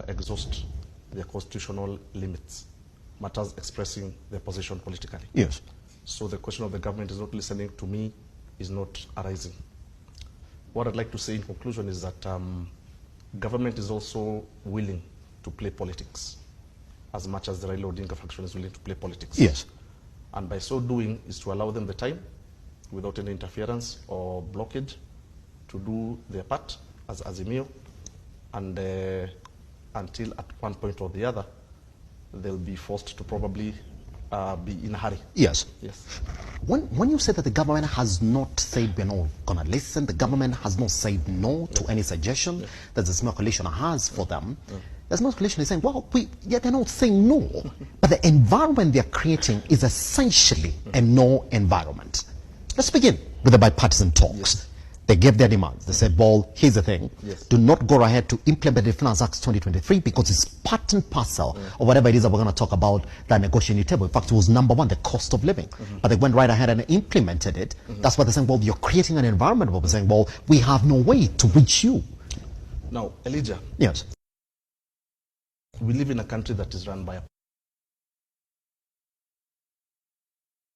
exhaust their constitutional limits, matters expressing their position politically. Yes. So the question of the government is not listening to me is not arising. What I'd like to say in conclusion is that government is also willing to play politics as much as the Raila Odinga faction is willing to play politics. Yes. And by so doing is to allow them the time without any interference or blockage to do their part as Azimio, and until at one point or the other they'll be forced to probably be in a hurry. Yes. Yes. When you say that the government has not said we're not going to listen, the government has not said no to any suggestion that the Azimio coalition has for them, the Azimio coalition is saying, well, they're not saying no, but the environment they're creating is essentially a no environment. Let's begin with the bipartisan talks. Yes. They gave their demands. They said, well, here's the thing. Yes. Do not go ahead to implement the Finance Act 2023 because it's part and parcel of whatever it is that we're going to talk about that negotiating table. In fact, it was number one, the cost of living. But they went right ahead and implemented it. That's why they're saying, well, you're creating an environment where we're saying, well, we have no way to reach you. Now, Elijah. Yes. We live in a country that is run by a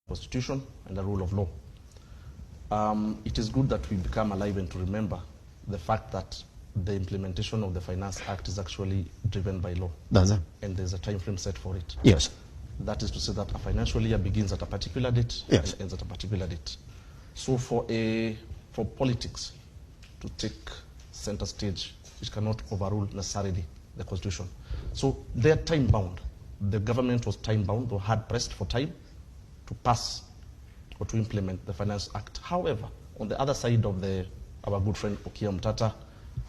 constitution and a rule of law. It is good that we become alive and to remember the fact that the implementation of the Finance Act is actually driven by law. That's it. And there's a time frame set for it. Yes. That is to say that a financial year begins at a particular date Yes. and ends at a particular date. So for politics to take center stage, it cannot overrule necessarily the Constitution. So they're time bound. The government was time bound or hard pressed for time to pass or to implement the Finance Act. However, on the other side of our good friend Okiya Mtata,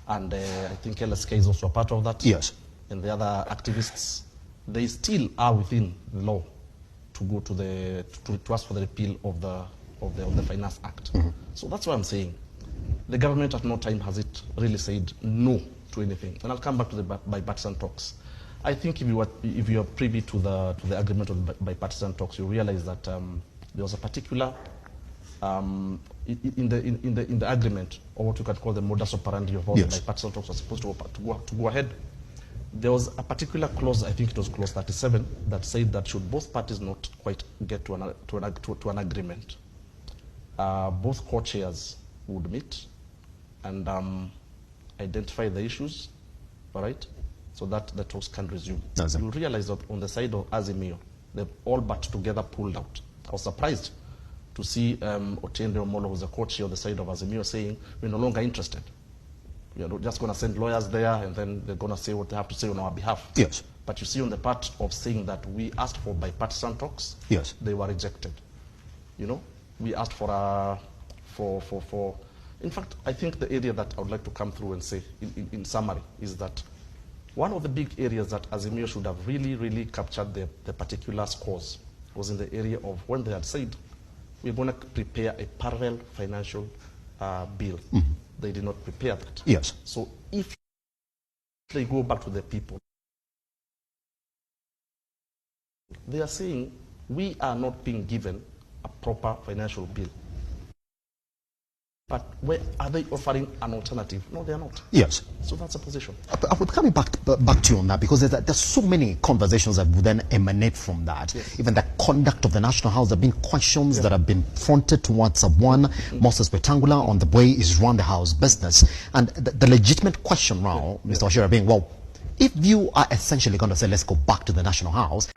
and I think LSK is also a part of that. Yes. And the other activists, they still are within the law to go to ask for the repeal of the Finance Act. So that's what I'm saying. The government at no time has it really said no to anything. And I'll come back to the bipartisan talks. I think if you are privy to the agreement of the bipartisan talks, you realize that there was a particular in the agreement, or what you can call the modus operandi of all the bipartisan talks are supposed to go ahead. There was a particular clause, I think it was clause 37, that said that should both parties not quite get to an agreement, both co-chairs would meet and identify the issues, all right, so that the talks can resume. You'll realize that on the side of Azimio, they've all but together pulled out. I was surprised to see Otiende Omolo, who's a co-chair on the side of Azimio, saying we're no longer interested. We are just going to send lawyers there and then they're going to say what they have to say on our behalf. Yes. But you see on the part of saying that we asked for bipartisan talks, yes, they were rejected. You know, we asked for in fact, I think the area that I would like to come through and say in summary is that one of the big areas that Azimio should have really captured the particular scores was in the area of when they had said we're going to prepare a parallel financial bill. They did not prepare that. Yes. So if they go back to the people, they are saying we are not being given a proper financial bill. But where are they offering an alternative? No, they are not. Yes. So that's a position. I would come back to you on that because there's so many conversations that would then emanate from that. Yes. Even the conduct of the National House, there have been questions that have been fronted towards one, Moses Wetangula, on the way is run the House business. And the legitimate question now, Mr. Wachira, being, well, if you are essentially going to say, let's go back to the National House,